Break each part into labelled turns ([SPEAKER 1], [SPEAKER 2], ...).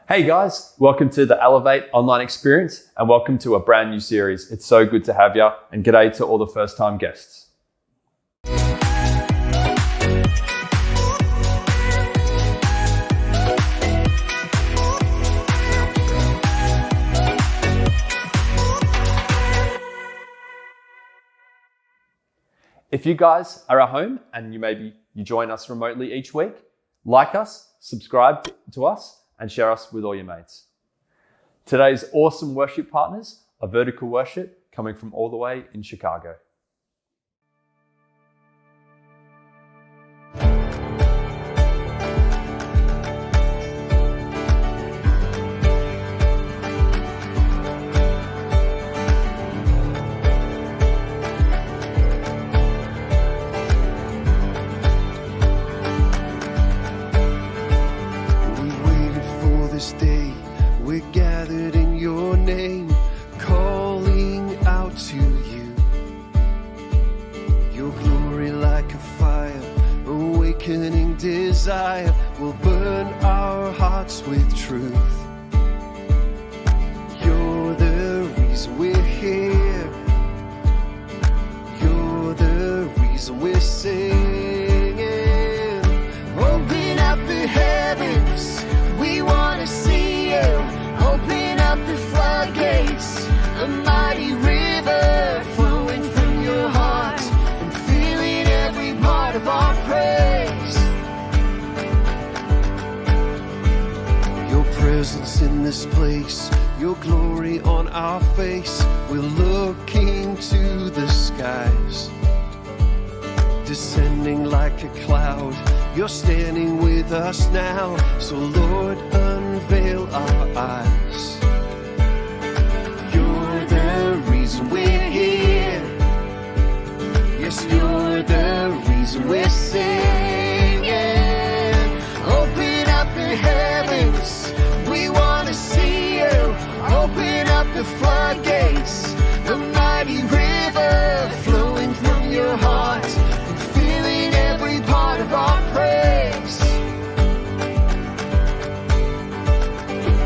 [SPEAKER 1] Hey guys, welcome to the Elevate online experience and welcome to a brand new series. It's so good to have you and g'day to all the first time guests. If you guys are at home and you join us remotely each week, like us, subscribe to us, and share us with all your mates. Today's awesome worship partners are Vertical Worship, coming from all the way in Chicago.
[SPEAKER 2] Desire will burn our hearts with truth. You're the reason we're here. You're the reason we're singing. Open up the heavens, we want to see you. Open up the floodgates, a mighty river flowing from your heart and filling every part of our praise. Presence in this place, your glory on our face. We're looking to the skies, descending like a cloud. You're standing with us now, so Lord, unveil our eyes. You're the reason we're here. Yes, you're the reason we're singing. Open up the heavens, we want to see you. Open up the floodgates, the mighty river flowing from your heart and filling every part of our praise.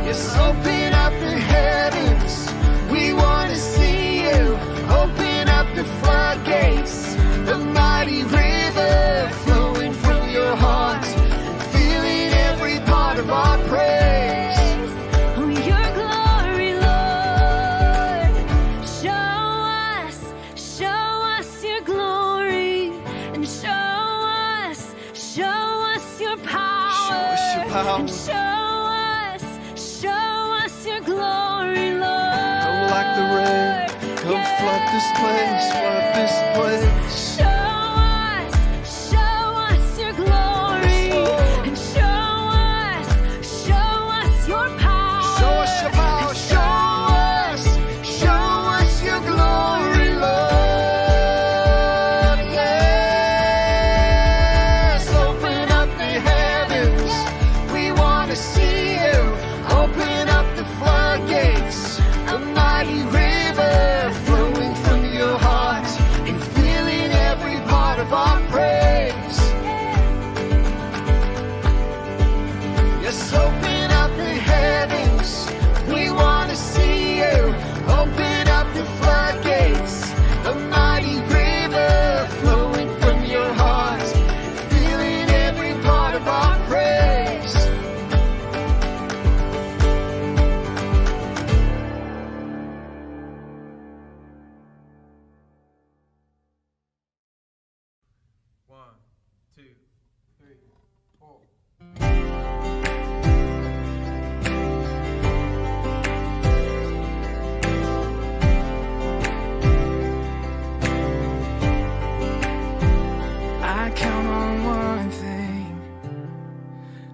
[SPEAKER 2] Yes, open up the heavens, we want to see you. Open up the floodgates, the mighty river flowing from your heart and filling every part of our praise.
[SPEAKER 3] And show us your glory, Lord.
[SPEAKER 2] Come like the rain, come flood this place, flood this place.
[SPEAKER 3] Show us your glory, and show us your power.
[SPEAKER 2] Show us your power, show us your glory, Lord. Yes, open up the heavens. See you, open up the floodgates, a mighty river flowing from your heart and filling every part of our praise. Yes, open up the heavens, we want to see you. Open up the floodgates, a mighty river flowing from your heart, filling every part of our praise.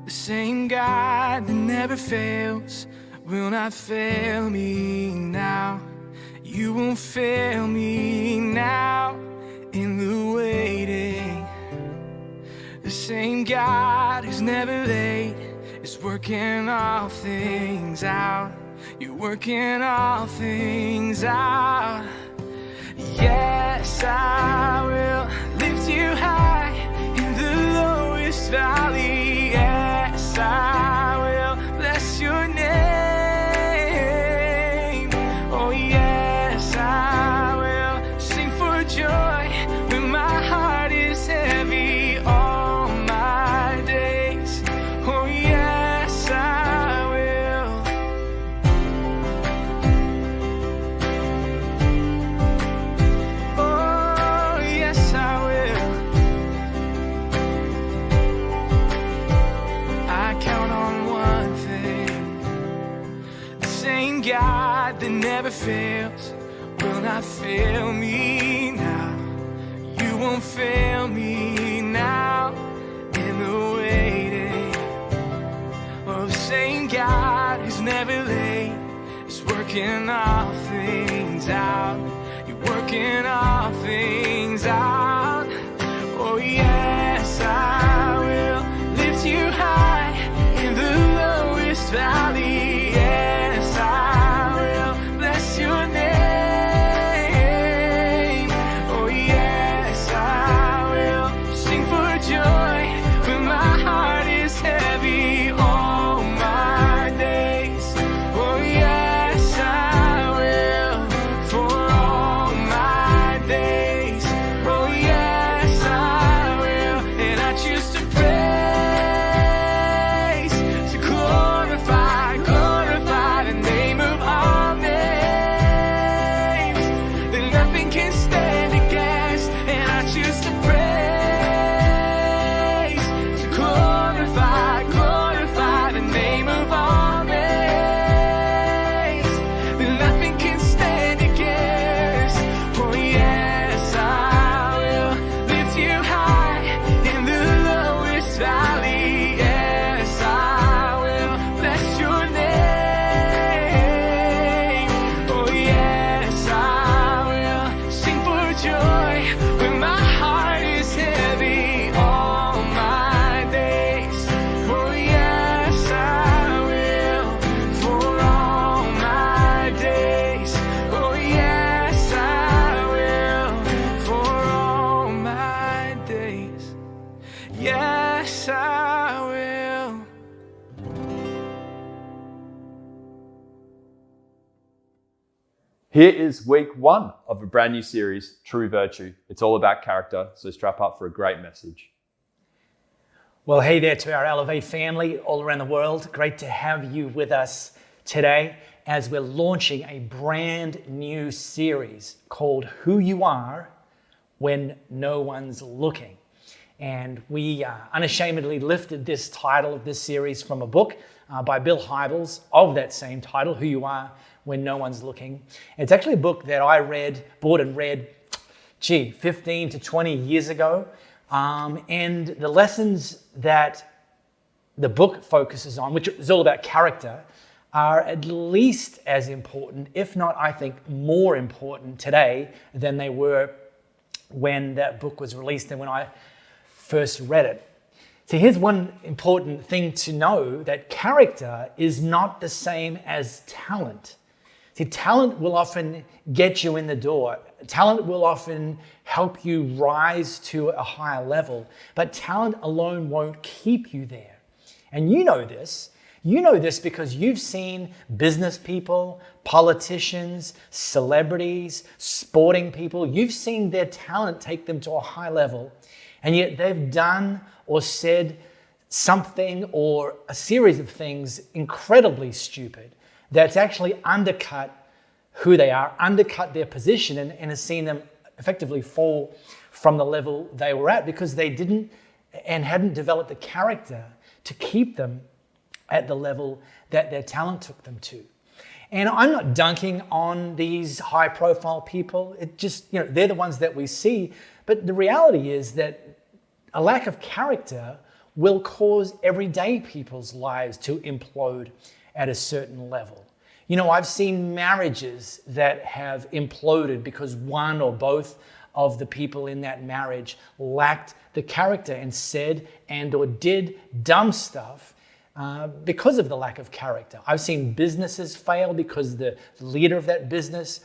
[SPEAKER 4] Same God that never fails will not fail me now. You won't fail me now in the waiting. The same God who's never late is working all things out. You're working all things out. Yes, I will lift you high in the lowest valley. Yes, I will bless your name. God that never fails will not fail me now. You won't fail me now in the waiting. Oh, the same God who's never late is working all things out. You're working all things out. Oh yes, I will lift you high in the lowest valley. Yes, I will bless your name. Oh yes, I will sing for joy when my heart is heavy all my days. Oh yes, I will for all my days. Oh yes, I will, and I choose to praise, to glorify the name of all names that nothing can stand against, and I choose to praise, to glorify the name of all names that nothing can stand against. Oh yes, I will lift you high in the lowest valley. Yes, I will bless your name. Oh yes, I will sing for joy when my heart is heavy all my days. Oh yes, I will for all my days. Oh yes, I will for all my days. Yes, I will.
[SPEAKER 1] Here is week 1 of a brand new series, True Virtue. It's all about character, so strap up for a great message.
[SPEAKER 5] Well, hey there to our Elevate family all around the world. Great to have you with us today as we're launching a brand new series called Who You Are When No One's Looking. And we unashamedly lifted this title of this series from a book by Bill Hybels of that same title, Who You Are When No One's Looking. It's actually a book that I bought and read, 15 to 20 years ago. And the lessons that the book focuses on, which is all about character, are at least as important, if not, I think, more important today than they were when that book was released and when I first read it. So here's one important thing to know, that character is not the same as talent. See, talent will often get you in the door. Talent will often help you rise to a higher level, but talent alone won't keep you there. And you know this. You know this because you've seen business people, politicians, celebrities, sporting people. You've seen their talent take them to a high level, and yet they've done or said something or a series of things incredibly stupid that's actually undercut who they are, undercut their position, and has seen them effectively fall from the level they were at because they didn't and hadn't developed the character to keep them at the level that their talent took them to. And I'm not dunking on these high profile people. It just, they're the ones that we see. But the reality is that a lack of character will cause everyday people's lives to implode at a certain level. I've seen marriages that have imploded because one or both of the people in that marriage lacked the character and said and or did dumb stuff because of the lack of character. I've seen businesses fail because the leader of that business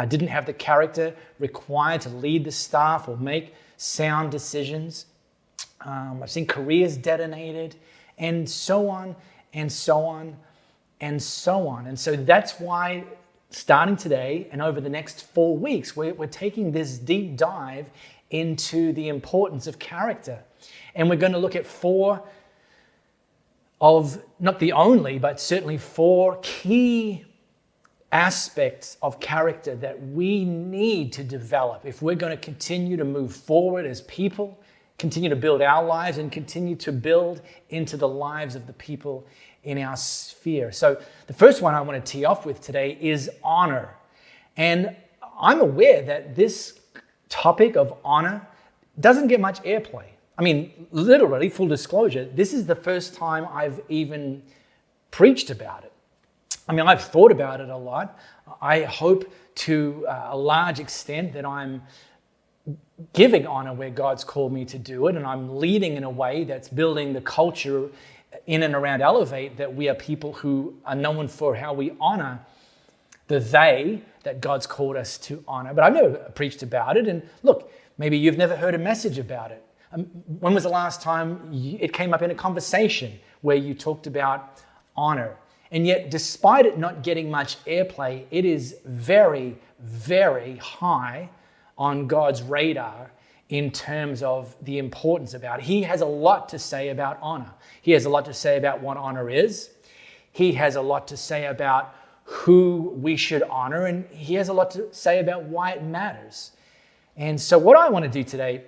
[SPEAKER 5] didn't have the character required to lead the staff or make sound decisions. I've seen careers detonated, and so on, and so on, and so on. And so that's why, starting today and over the next 4 weeks, we're taking this deep dive into the importance of character. And we're going to look at 4 of, not the only, but certainly 4 key aspects of character that we need to develop if we're going to continue to move forward as people, continue to build our lives, and continue to build into the lives of the people in our sphere. So the first one I want to tee off with today is honor. And I'm aware that this topic of honor doesn't get much airplay. I mean, literally, full disclosure, this is the first time I've even preached about it. I mean, I've thought about it a lot. I hope to a large extent that I'm giving honor where God's called me to do it, and I'm leading in a way that's building the culture in and around Elevate, that we are people who are known for how we honor the they that God's called us to honor. But I've never preached about it, and look, maybe you've never heard a message about it. When was the last time it came up in a conversation where you talked about honor? And yet, despite it not getting much airplay, it is very, very high on God's radar in terms of the importance about it. He has a lot to say about honor. He has a lot to say about what honor is. He has a lot to say about who we should honor, and he has a lot to say about why it matters. And so what I want to do today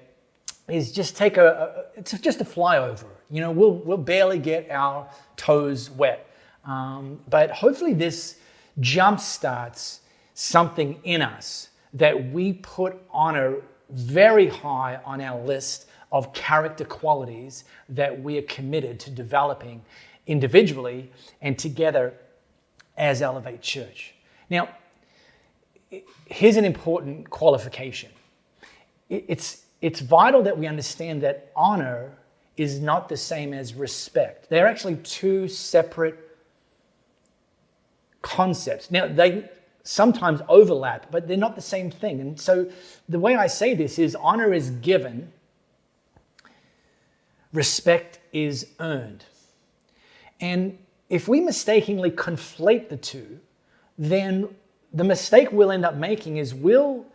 [SPEAKER 5] is just take it's just a flyover. You know, we'll barely get our toes wet. But hopefully this jumpstarts something in us that we put honor very high on our list of character qualities that we are committed to developing individually and together as Elevate Church. Now, here's an important qualification. It's vital that we understand that honor is not the same as respect. They're actually two separate concepts. Now, they sometimes overlap, but they're not the same thing. And so the way I say this is honor is given, respect is earned. And if we mistakenly conflate the two, then the mistake we'll end up making is we'll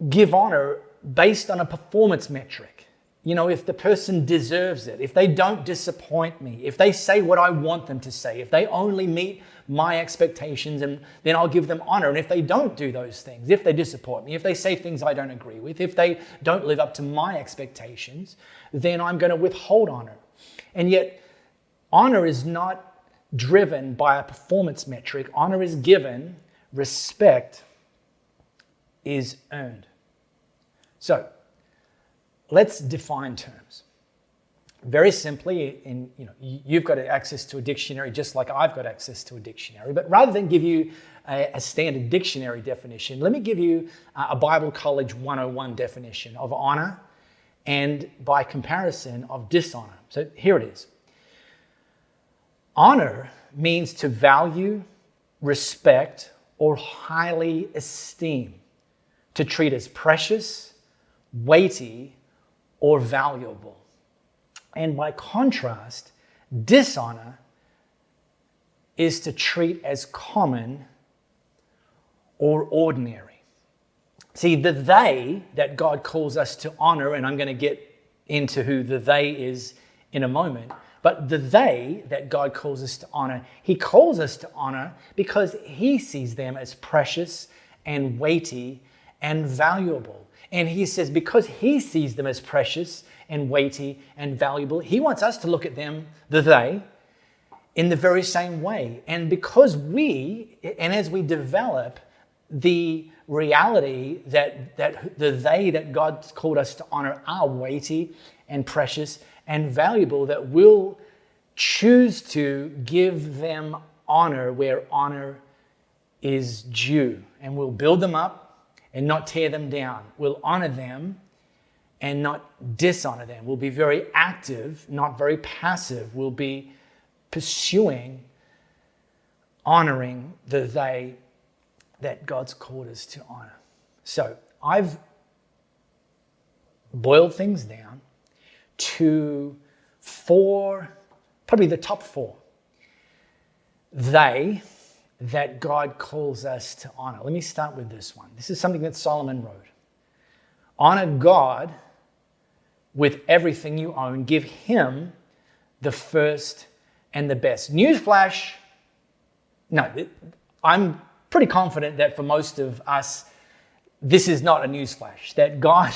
[SPEAKER 5] give honor based on a performance metric. You know, if the person deserves it, if they don't disappoint me, if they say what I want them to say, if they only meet my expectations, and then I'll give them honor. And if they don't do those things, if they disappoint me, if they say things I don't agree with, if they don't live up to my expectations, then I'm going to withhold honor. And yet, honor is not driven by a performance metric. Honor is given, respect is earned. So, let's define terms. Very simply, you've got access to a dictionary just like I've got access to a dictionary. But rather than give you a standard dictionary definition, let me give you a Bible College 101 definition of honor and, by comparison, of dishonor. So here it is. Honor means to value, respect, or highly esteem, to treat as precious, weighty, or valuable. And by contrast, dishonor is to treat as common or ordinary. See, the they that God calls us to honor, and I'm going to get into who the they is in a moment, but the they that God calls us to honor, he calls us to honor because he sees them as precious and weighty and valuable. And he says because he sees them as precious and weighty and valuable, he wants us to look at them, the they, in the very same way. And because as we develop the reality that the they that God's called us to honor are weighty and precious and valuable, that we'll choose to give them honor where honor is due. And we'll build them up and not tear them down. We'll honor them and not dishonor them. We'll be very active, not very passive. We'll be pursuing, honoring the they that God's called us to honor. So I've boiled things down to four, probably the top four. They that God calls us to honor. Let me start with this one. This is something that Solomon wrote. Honor God with everything you own. Give him the first and the best. Newsflash, no, I'm pretty confident that for most of us, this is not a newsflash, that God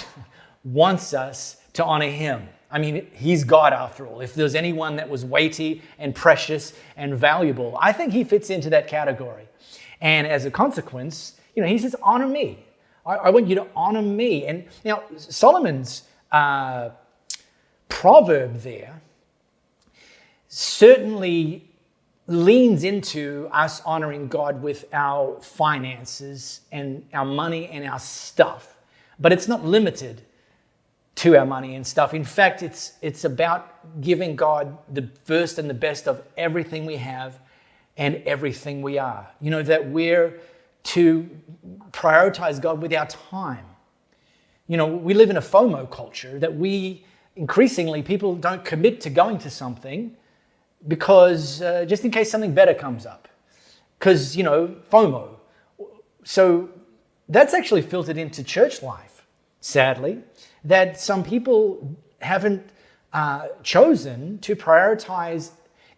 [SPEAKER 5] wants us to honor him I mean, he's God after all. If there's anyone that was weighty and precious and valuable, I think he fits into that category. And as a consequence, he says, honor me. I want you to honor me. And now Solomon's proverb there certainly leans into us honoring God with our finances and our money and our stuff. But it's not limited to our money and stuff. In fact, it's about giving God the first and the best of everything we have and everything we are. That we're to prioritize God with our time. We live in a FOMO culture that increasingly people don't commit to going to something because just in case something better comes up. Because, FOMO. So that's actually filtered into church life, sadly, that some people haven't chosen to prioritize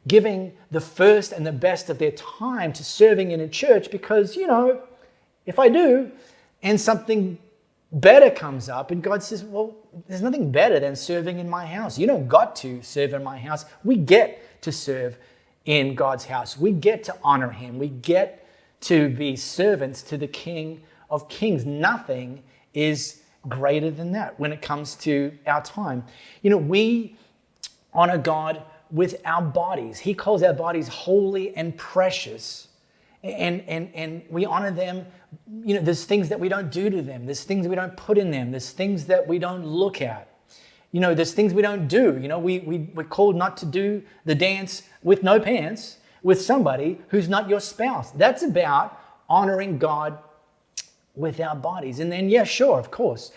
[SPEAKER 5] giving the first and the best of their time to serving in a church because, if I do and something better comes up and God says, well, there's nothing better than serving in my house. You don't got to serve in my house. We get to serve in God's house. We get to honor him. We get to be servants to the King of Kings. Nothing is greater than that when it comes to our time. We honor God with our bodies. He calls our bodies holy and precious. And we honor them. There's things that we don't do to them. There's things we don't put in them. There's things that we don't look at. There's things we don't do. We're called not to do the dance with no pants with somebody who's not your spouse. That's about honoring God with our bodies. And then, yeah, sure, of course,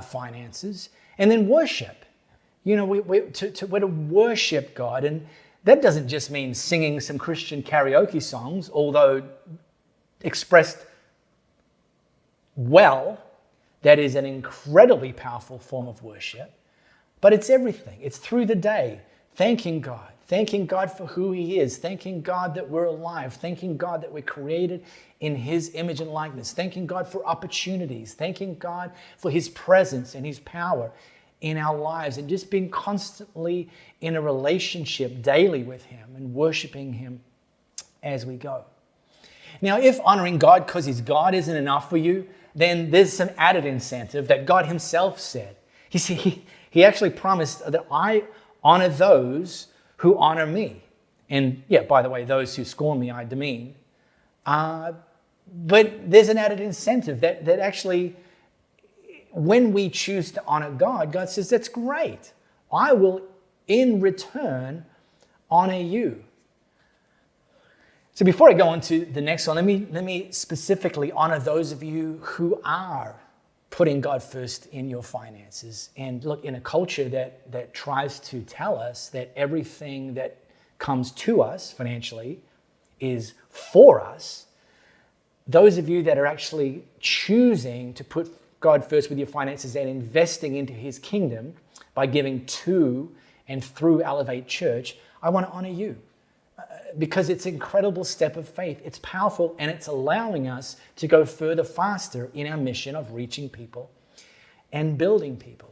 [SPEAKER 5] finances. And then worship. We're to worship God. And that doesn't just mean singing some Christian karaoke songs, although expressed well, that is an incredibly powerful form of worship. But it's everything. It's through the day, thanking God for who he is, thanking God that we're alive, thanking God that we're created in his image and likeness, thanking God for opportunities, thanking God for his presence and his power in our lives, and just being constantly in a relationship daily with him and worshiping him as we go. Now, if honoring God because he's God isn't enough for you, then there's some added incentive that God himself said. You see, he actually promised that I honor those who honor me. And yeah, by the way, those who scorn me, I demean. But there's an added incentive that actually, when we choose to honor God, God says, that's great. I will, in return, honor you. So before I go on to the next one, let me specifically honor those of you who are putting God first in your finances. And look, in a culture that tries to tell us that everything that comes to us financially is for us, those of you that are actually choosing to put God first with your finances and investing into his kingdom by giving to and through Elevate Church, I want to honor you. Because it's an incredible step of faith. It's powerful, and it's allowing us to go further faster in our mission of reaching people and building people.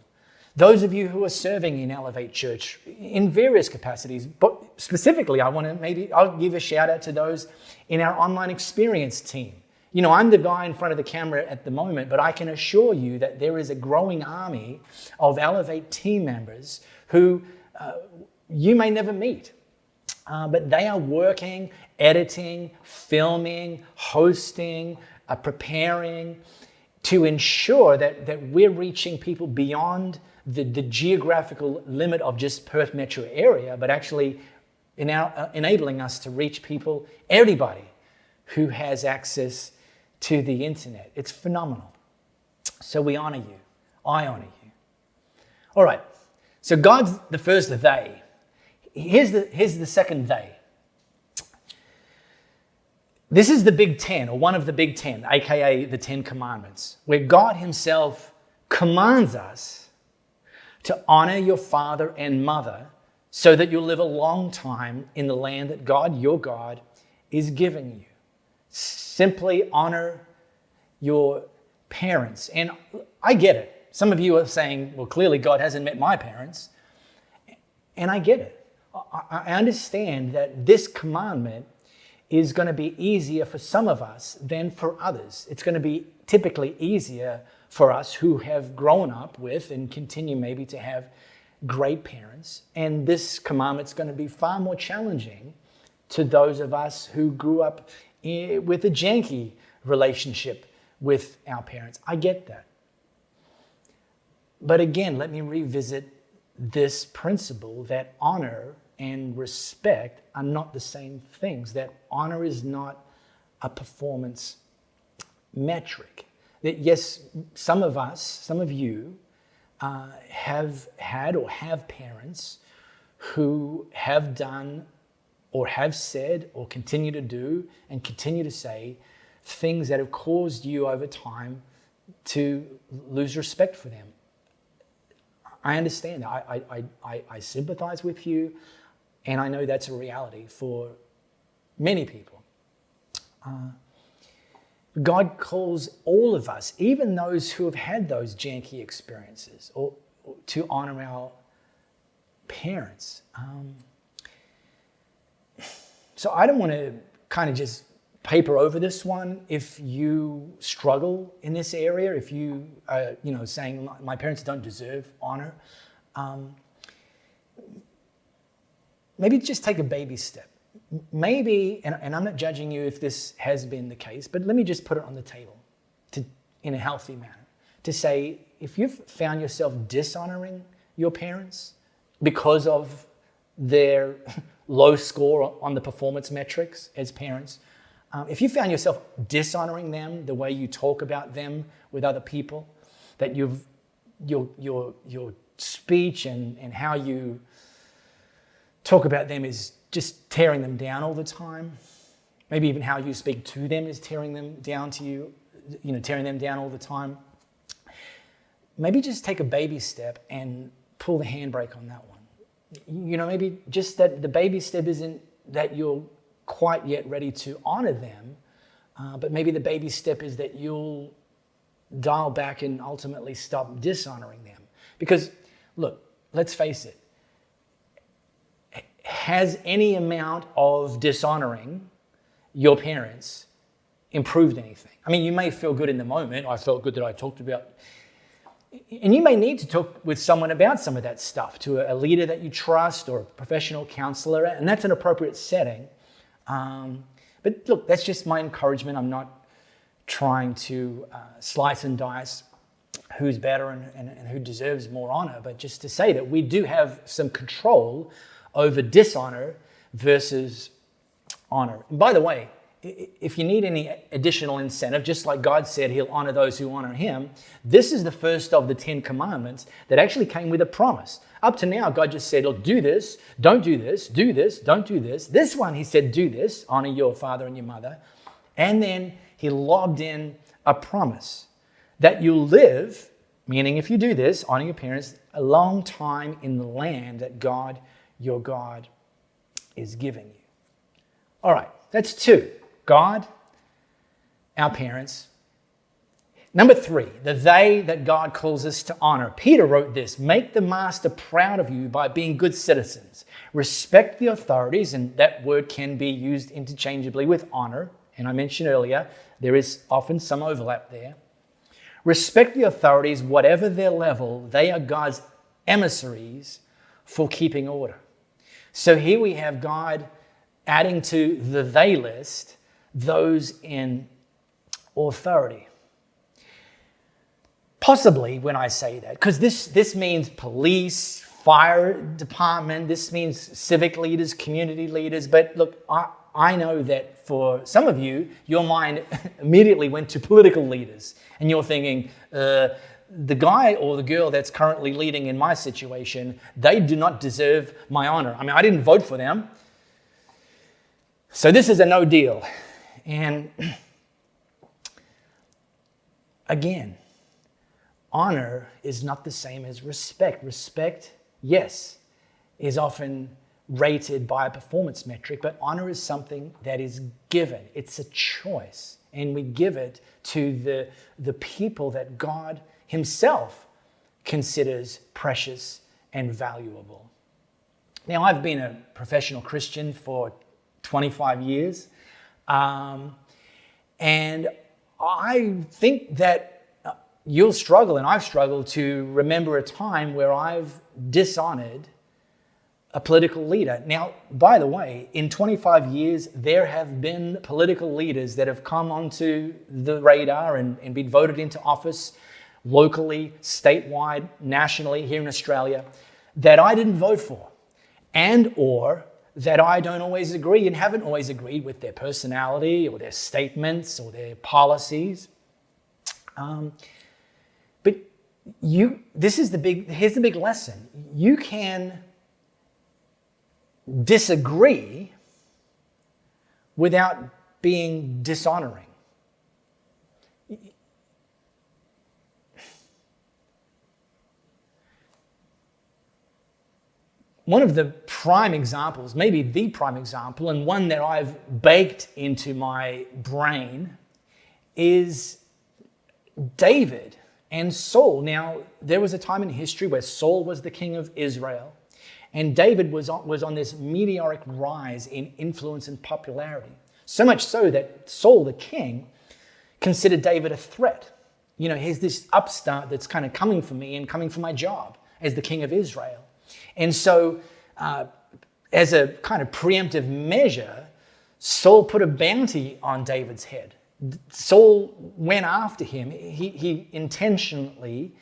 [SPEAKER 5] Those of you who are serving in Elevate Church in various capacities, but specifically I'll give a shout out to those in our online experience team. I'm the guy in front of the camera at the moment, but I can assure you that there is a growing army of Elevate team members who you may never meet. But they are working, editing, filming, hosting, preparing to ensure that we're reaching people beyond the geographical limit of just Perth metro area, but actually enabling us to reach people, everybody who has access to the internet. It's phenomenal. So we honor you. I honor you. All right. So God's the first they. Here's the second they. This is the Big Ten, or one of the Big Ten, aka the Ten Commandments, where God himself commands us to honor your father and mother so that you'll live a long time in the land that God, your God, is giving you. Simply honor your parents. And I get it. Some of you are saying, well, clearly God hasn't met my parents. And I get it. I understand that this commandment is going to be easier for some of us than for others. It's going to be typically easier for us who have grown up with and continue maybe to have great parents. And this commanment's going to be far more challenging to those of us who grew up with a janky relationship with our parents. I get that. But again, let me revisit this principle that honor and respect are not the same things, that honor is not a performance metric. That yes, some of us, some of you have had or have parents who have done or have said or continue to do and continue to say things that have caused you over time to lose respect for them. I understand. I sympathize with you, and I know that's a reality for many people. God calls all of us, even those who have had those janky experiences, or to honor our parents. So I don't want to kind of just paper over this one. If you struggle in this area, if you are, saying my parents don't deserve honor, maybe just take a baby step. Maybe, and I'm not judging you if this has been the case, but let me just put it on the table in a healthy manner to say, if you've found yourself dishonoring your parents because of their low score on the performance metrics as parents, if you found yourself dishonoring them, the way you talk about them with other people, that your speech and how you talk about them is just tearing them down all the time, maybe even how you speak to them is tearing them down to you, tearing them down all the time, maybe just take a baby step and pull the handbrake on that one. Maybe just that the baby step isn't that you're quite yet ready to honor them, but maybe the baby step is that you'll dial back and ultimately stop dishonoring them. Because, look, let's face it, has any amount of dishonoring your parents improved anything? I mean, you may feel good in the moment. I felt good that I talked about, and you may need to talk with someone about some of that stuff, to a leader that you trust or a professional counselor, and that's an appropriate setting. But look, that's just my encouragement. I'm not trying to slice and dice who's better and who deserves more honor, but just to say that we do have some control over dishonor versus honor. And by the way, if you need any additional incentive, just like God said he'll honor those who honor him, this is the first of the 10 commandments that actually came with a promise. Up to now, God just said, look, do this, don't do this, do this, don't do this. This one, he said, do this, honor your father and your mother. And then he lobbed in a promise that you'll live, meaning if you do this, honor your parents, a long time in the land that God, your God, is giving you. All right, that's 2. God, our parents. Number 3, the they that God calls us to honor. Peter wrote this: make the master proud of you by being good citizens. Respect the authorities, and that word can be used interchangeably with honor. And I mentioned earlier, there is often some overlap there. Respect the authorities, whatever their level, they are God's emissaries for keeping order. So here we have God adding to the they list those in authority. Possibly when I say that, because this means police, fire department, this means civic leaders, community leaders. But look, I know that for some of you, your mind immediately went to political leaders. And you're thinking, the guy or the girl that's currently leading in my situation, they do not deserve my honor. I mean, I didn't vote for them. So this is a no deal. And again, honor is not the same as respect. Respect, yes, is often rated by a performance metric, but honor is something that is given. It's a choice, and we give it to the people that God himself considers precious and valuable. Now, I've been a professional Christian for 25 years, and I think that you'll struggle, and I've struggled to remember a time where I've dishonored a political leader. Now, by the way, in 25 years, there have been political leaders that have come onto the radar and been voted into office locally, statewide, nationally, here in Australia, that I didn't vote for, and or that I don't always agree and haven't always agreed with their personality or their statements or their policies. But here's the big lesson. You can disagree without being dishonoring. One of the prime examples, maybe the prime example, and one that I've baked into my brain, is David and Saul. Now, there was a time in history where Saul was the king of Israel, and David was on this meteoric rise in influence and popularity. So much so that Saul, the king, considered David a threat. You know, here's this upstart that's kind of coming for me and coming for my job as the king of Israel. And so, as a kind of preemptive measure, Saul put a bounty on David's head. Saul went after him. He intentionally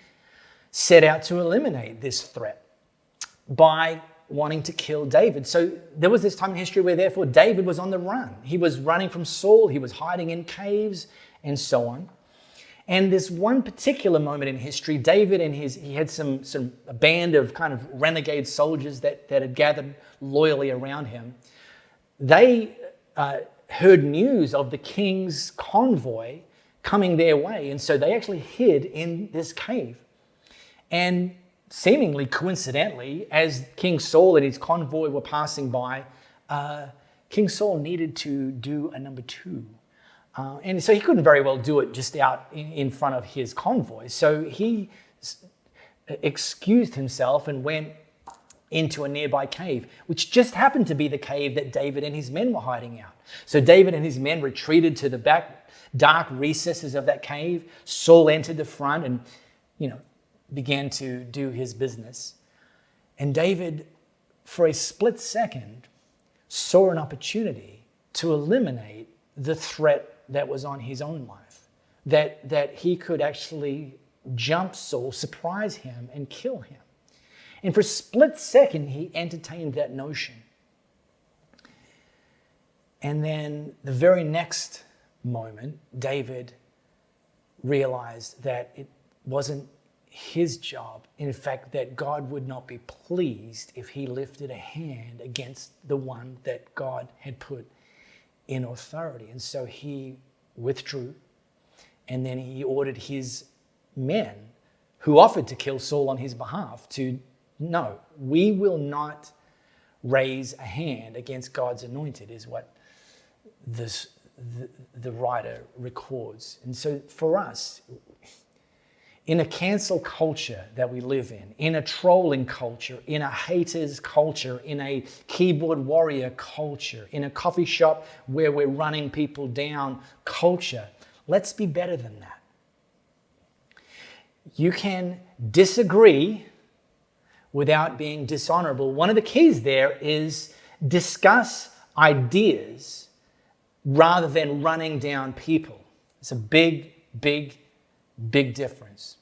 [SPEAKER 5] set out to eliminate this threat by wanting to kill David. So there was this time in history where therefore David was on the run. He was running from Saul. He was hiding in caves and so on. And this one particular moment in history, David and he had a band of kind of renegade soldiers that had gathered loyally around him. They heard news of the king's convoy coming their way. And so they actually hid in this cave. And seemingly coincidentally, as King Saul and his convoy were passing by, King Saul needed to do a number two. And so he couldn't very well do it just out in front of his convoy. So he excused himself and went into a nearby cave, which just happened to be the cave that David and his men were hiding out. So David and his men retreated to the back dark recesses of that cave. Saul entered the front and, began to do his business. And David, for a split second, saw an opportunity to eliminate the threat that was on his own life, that he could actually jump Saul, surprise him, and kill him. And for a split second, he entertained that notion. And then the very next moment, David realized that it wasn't his job. In fact, that God would not be pleased if he lifted a hand against the one that God had put in authority. And so he withdrew, and then he ordered his men who offered to kill Saul on his behalf to, no, we will not raise a hand against God's anointed, is what the writer records. And so for us, in a cancel culture that we live in a trolling culture, in a haters culture, in a keyboard warrior culture, in a coffee shop where we're running people down culture, let's be better than that. You can disagree without being dishonorable. One of the keys there is discuss ideas rather than running down people. It's a big difference.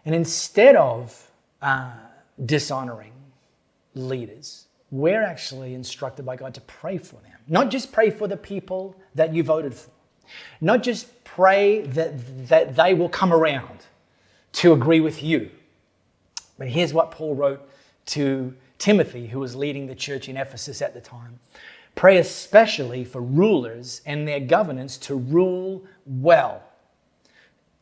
[SPEAKER 5] And instead of dishonoring leaders, we're actually instructed by God to pray for them. Not just pray for the people that you voted for. Not just pray that they will come around to agree with you. But here's what Paul wrote to Timothy, who was leading the church in Ephesus at the time. Pray especially for rulers and their governance to rule well,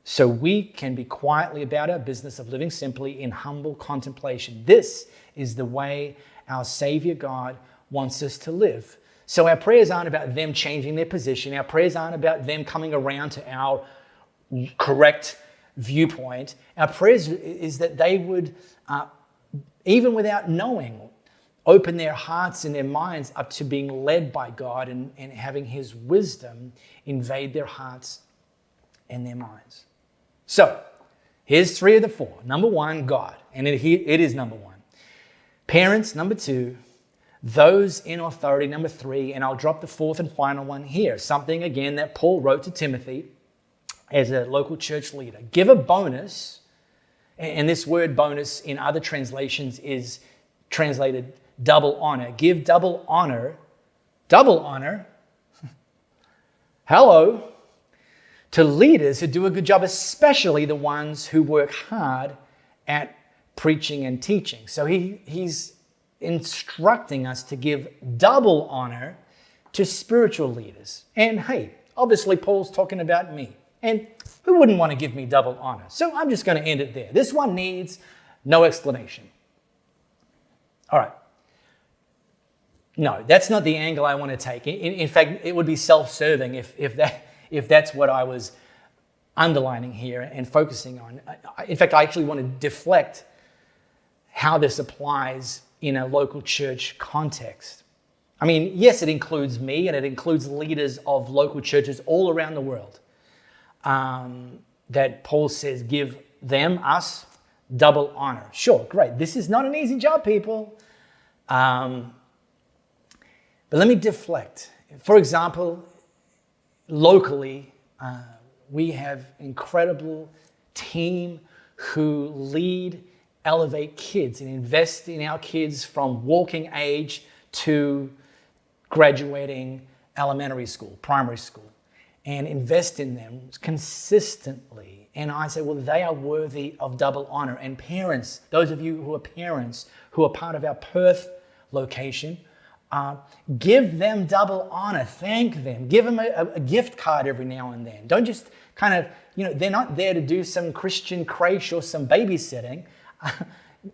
[SPEAKER 5] so we can be quietly about our business of living simply in humble contemplation. This is the way our Savior God wants us to live. So our prayers aren't about them changing their position. Our prayers aren't about them coming around to our correct viewpoint, our prayers is that they would, even without knowing, open their hearts and their minds up to being led by God and having His wisdom invade their hearts and their minds. So, here's 3 of the 4. Number 1, God. And it is number 1. Parents, number 2. Those in authority, number 3. And I'll drop the 4th and final one here. Something, again, that Paul wrote to Timothy as a local church leader. Give a bonus. And this word bonus in other translations is translated double honor. Give double honor. Double honor. Hello. To leaders who do a good job, especially the ones who work hard at preaching and teaching. So he's instructing us to give double honor to spiritual leaders. And hey, obviously Paul's talking about me. And who wouldn't want to give me double honor? So I'm just going to end it there. This one needs no explanation. All right. No, that's not the angle I want to take. In fact, it would be self-serving if that's what I was underlining here and focusing on. In fact, I actually want to deflect how this applies in a local church context. I mean, yes, it includes me and it includes leaders of local churches all around the world that Paul says give them, us, double honor. Sure, great. This is not an easy job, people. But let me deflect. For example, locally, we have incredible team who lead Elevate Kids and invest in our kids from walking age to graduating elementary school, primary school, and invest in them consistently. And I say, well, they are worthy of double honor. And parents, those of you who are parents, who are part of our Perth location, give them double honor. Thank them. Give them a gift card every now and then. Don't just kind of, they're not there to do some Christian creche or some babysitting.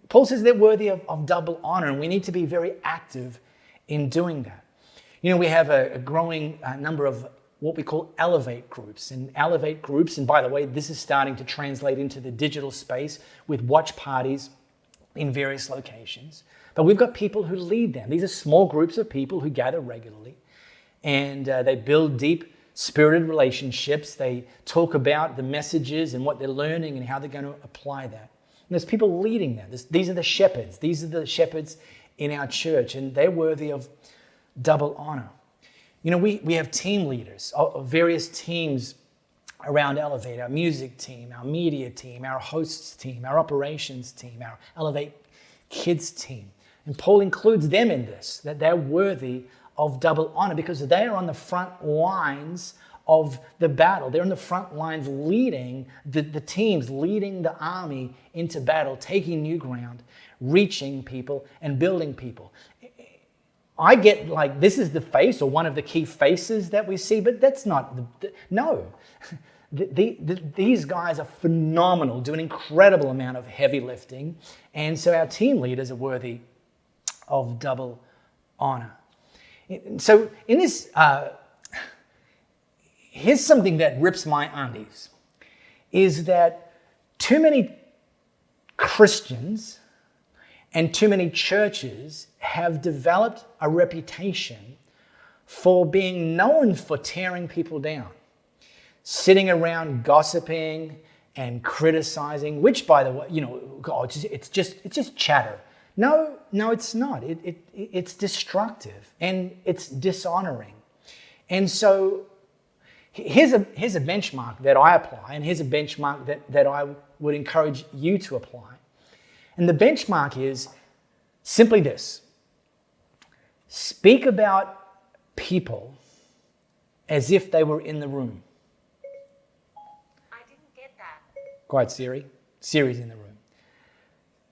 [SPEAKER 5] Paul says they're worthy of double honor, and we need to be very active in doing that. We have a growing number of what we call Elevate groups. And Elevate groups, and by the way, this is starting to translate into the digital space with watch parties in various locations. But we've got people who lead them. These are small groups of people who gather regularly, and they build deep spirited relationships. They talk about the messages and what they're learning and how they're going to apply that. And there's people leading them. These are the shepherds. These are the shepherds in our church, and they're worthy of double honor. We have team leaders of various teams around Elevate, our music team, our media team, our hosts team, our operations team, our Elevate Kids team. And Paul includes them in this, that they're worthy of double honor because they are on the front lines of the battle. They're on the front lines leading the teams, leading the army into battle, taking new ground, reaching people and building people. I get like this is the face or one of the key faces that we see, but that's not, no. These guys are phenomenal, do an incredible amount of heavy lifting, and so our team leaders are worthy of double honor. So in this, here's something that rips my undies, is that too many Christians and too many churches have developed a reputation for being known for tearing people down, sitting around gossiping and criticizing, which, by the way, it's just chatter. No, it's not. It's destructive and it's dishonoring. And so here's a benchmark that I apply, and here's a benchmark that I would encourage you to apply. And the benchmark is simply this: speak about people as if they were in the room.
[SPEAKER 3] I didn't get that.
[SPEAKER 5] Quiet, Siri. Siri's in the room.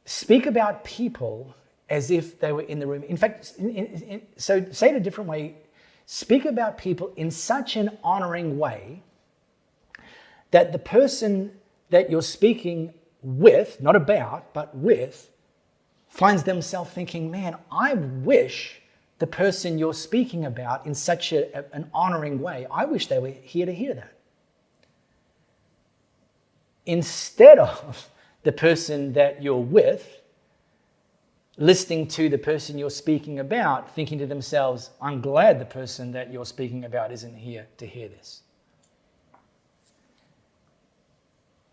[SPEAKER 5] Speak about people as if they were in the room. In fact, so say it a different way. Speak about people in such an honoring way that the person that you're speaking with, not about, but with, finds themselves thinking, man, I wish the person you're speaking about in such an honoring way, I wish they were here to hear that. instead of the person that you're with listening to the person you're speaking about, thinking to themselves, I'm glad the person that you're speaking about isn't here to hear this.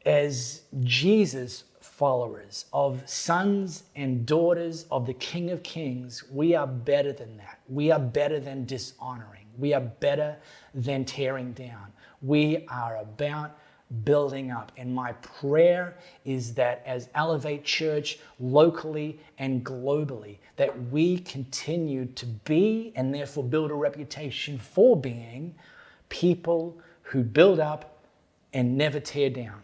[SPEAKER 5] As Jesus followers of sons and daughters of the King of Kings, we are better than that. We are better than dishonoring. We are better than tearing down. We are about building up. And my prayer is that as Elevate Church, locally and globally, that we continue to be and therefore build a reputation for being people who build up and never tear down.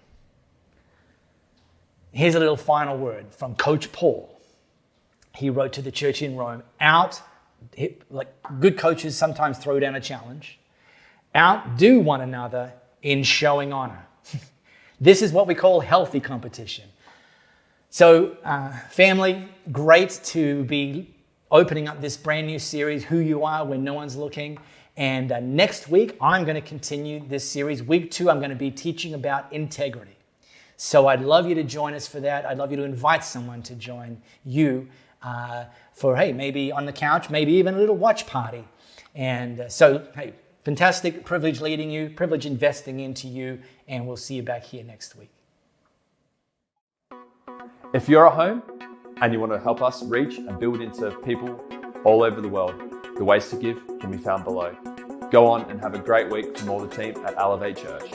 [SPEAKER 5] Here's a little final word from Coach Paul. He wrote to the church in Rome, like good coaches sometimes throw down a challenge, outdo one another in showing honor. This is what we call healthy competition. So family, great to be opening up this brand new series, Who You Are When No One's Looking. And next week, I'm going to continue this series. Week 2, I'm going to be teaching about integrity. So I'd love you to join us for that. I'd love you to invite someone to join you for, hey, maybe on the couch, maybe even a little watch party. And so, hey, fantastic privilege leading you, privilege investing into you, and we'll see you back here next week.
[SPEAKER 1] If you're at home and you want to help us reach and build into people all over the world, the ways to give can be found below. Go on and have a great week from all the team at Elevate Church.